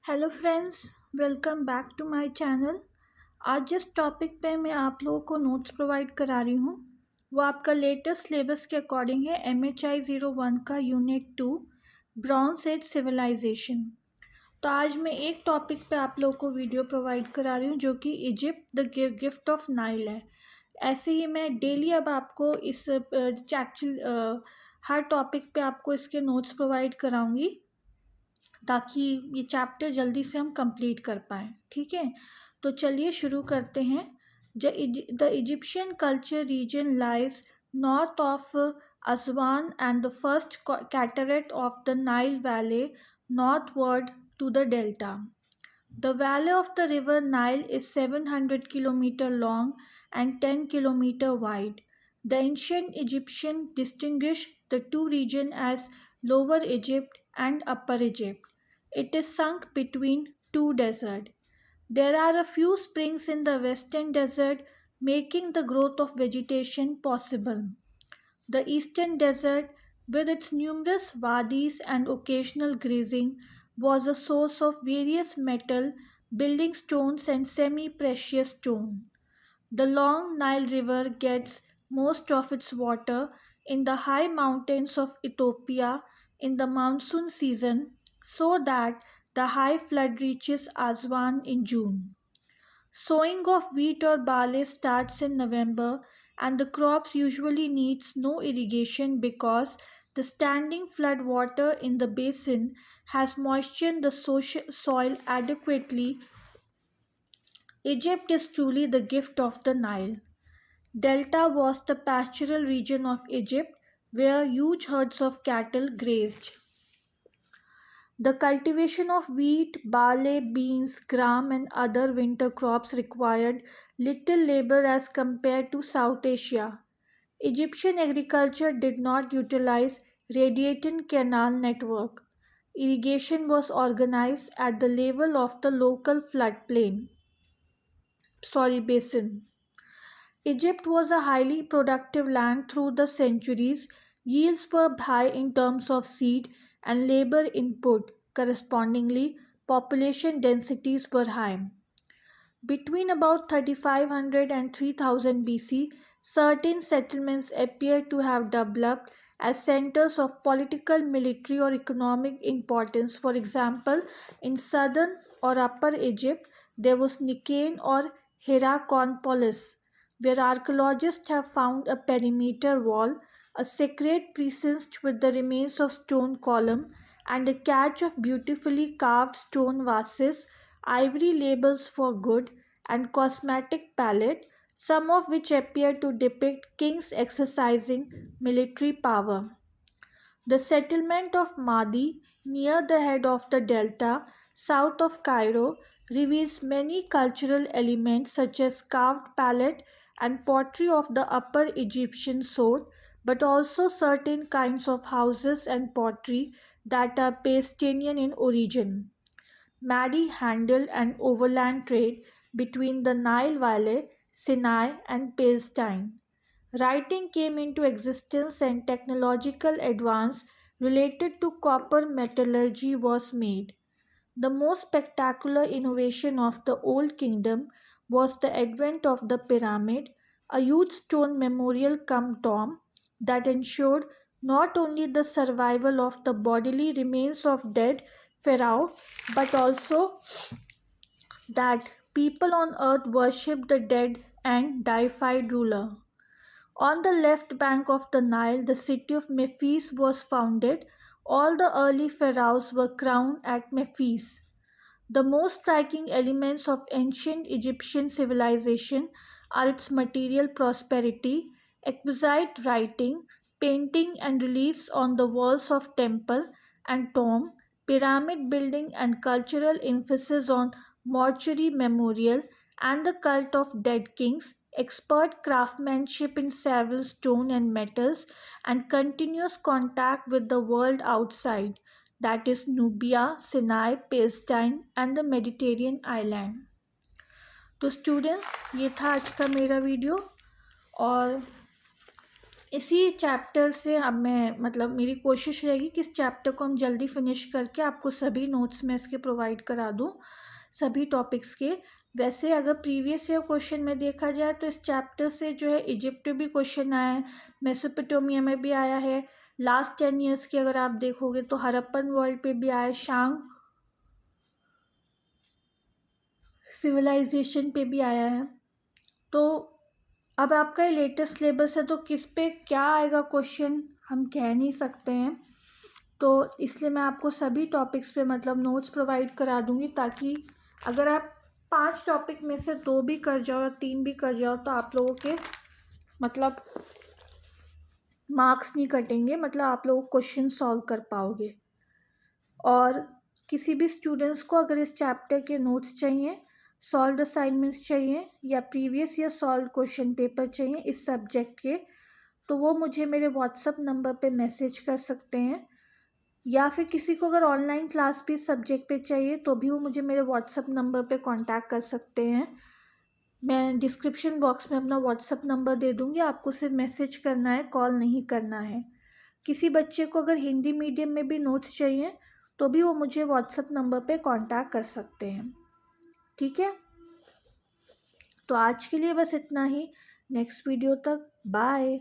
Hello friends, welcome back to my channel. आज जिस topic पे मैं आप लोगों को नोट्स प्रोवाइड करा रही हूँ वो आपका लेटेस्ट सिलेबस के अकॉर्डिंग है MHI 01 का यूनिट 2 ब्रॉन्ज एज सिविलाइजेशन। तो आज मैं एक टॉपिक पे आप लोगों को वीडियो प्रोवाइड करा रही हूँ जो कि Egypt the gift of Nile है। ऐसे ही मैं डेली अब आपको इस हर टॉपिक पे आपको इसके नोट्स प्रोवाइड कराऊंगी ताकि ये चैप्टर जल्दी से हम कंप्लीट कर पाएँ। ठीक है, तो चलिए शुरू करते हैं। The Egyptian culture region lies north of Aswan and the first cataract of the Nile valley northward to the delta. The valley of the river Nile is 700 km long and 10 km wide. The ancient Egyptians distinguished the two regions as Lower Egypt and Upper Egypt. It is sunk between two deserts. There are a few springs in the western desert, making the growth of vegetation possible. The eastern desert, with its numerous wadis and occasional grazing, was a source of various metal, building stones, and semi precious stone. The long Nile River gets most of its water in the high mountains of Ethiopia in the monsoon season, so that the high flood reaches Aswan in June. Sowing of wheat or barley starts in November, and the crops usually needs no irrigation because the standing flood water in the basin has moistened the soil adequately. Egypt is truly the gift of the Nile. Delta was the pastoral region of Egypt where huge herds of cattle grazed. The cultivation of wheat, barley, beans, gram, and other winter crops required little labor as compared to South Asia. Egyptian agriculture did not utilize radiating canal network. Irrigation was organized at the level of the local basin. Egypt was a highly productive land through the centuries. Yields were high in terms of seed and labor input. Correspondingly, population densities were high. Between about 3500 and 3000 BC, certain settlements appear to have developed as centers of political, military, or economic importance. For example, in southern or upper Egypt, there was Nicaea or Hierakonpolis, where archaeologists have found a perimeter wall, a sacred precinct with the remains of stone column, and a cache of beautifully carved stone vases, ivory labels for good, and cosmetic palette, some of which appear to depict kings exercising military power. The settlement of Madi, near the head of the delta, south of Cairo, reveals many cultural elements such as carved palette and pottery of the Upper Egyptian sort, but also certain kinds of houses and pottery that are Palestinian in origin. Madi handled an overland trade between the Nile Valley, Sinai, and Palestine. Writing came into existence and technological advance related to copper metallurgy was made. The most spectacular innovation of the Old Kingdom was the advent of the pyramid, a huge stone memorial cum tomb that ensured not only the survival of the bodily remains of dead pharaoh but also that people on earth worshipped the dead and deified ruler. On the left bank of the Nile, the city of Memphis was founded. All the early pharaohs were crowned at Memphis. The most striking elements of ancient Egyptian civilization are its material prosperity, exquisite writing, painting, and reliefs on the walls of temple and tomb, pyramid building, and cultural emphasis on mortuary memorial and the cult of dead kings, expert craftsmanship in several stone and metals, and continuous contact with the world outside, that is Nubia, Sinai, Palestine and the Mediterranean island. तो students, ये था आज का मेरा video और इसी chapter से अब मैं मतलब मेरी कोशिश रहेगी कि इस चैप्टर को हम जल्दी फिनिश करके आपको सभी नोट्स में इसके प्रोवाइड करा दूँ सभी टॉपिक्स के। वैसे अगर प्रीवियस ईयर क्वेश्चन में देखा जाए तो इस चैप्टर से जो है इजिप्ट भी क्वेश्चन आया है, मेसोपोटामिया में भी आया है, लास्ट 10 ईयर्स की अगर आप देखोगे तो हड़प्पन वर्ल्ड पे भी आया, शांग सिविलाइजेशन पे भी आया है। तो अब आपका ये लेटेस्ट सिलेबस है तो किस पे क्या आएगा क्वेश्चन हम कह नहीं सकते हैं, तो इसलिए मैं आपको सभी टॉपिक्स पे मतलब नोट्स प्रोवाइड करा दूंगी, ताकि अगर आप 5 टॉपिक में से 2 भी कर जाओ या 3 भी कर जाओ तो आप लोगों के मतलब मार्क्स नहीं कटेंगे, मतलब आप लोग क्वेश्चन सॉल्व कर पाओगे। और किसी भी स्टूडेंट्स को अगर इस चैप्टर के नोट्स चाहिए, सॉल्व असाइनमेंट्स चाहिए या previous year solve question paper चाहिए इस सब्जेक्ट के, तो वो मुझे मेरे व्हाट्सअप नंबर पे मैसेज कर सकते हैं, या फिर किसी को अगर ऑनलाइन क्लास भी इस सब्जेक्ट पे चाहिए तो भी वो मुझे मेरे व्हाट्सअप नंबर पे कांटेक्ट कर सकते हैं। मैं डिस्क्रिप्शन बॉक्स में अपना व्हाट्सअप नंबर दे दूँगी, आपको सिर्फ मैसेज करना है, कॉल नहीं करना है। किसी बच्चे को अगर हिंदी मीडियम में भी नोट्स चाहिए तो भी वो मुझे व्हाट्सअप नंबर पे कांटेक्ट कर सकते हैं। ठीक है, तो आज के लिए बस इतना ही। नेक्स्ट वीडियो तक बाय।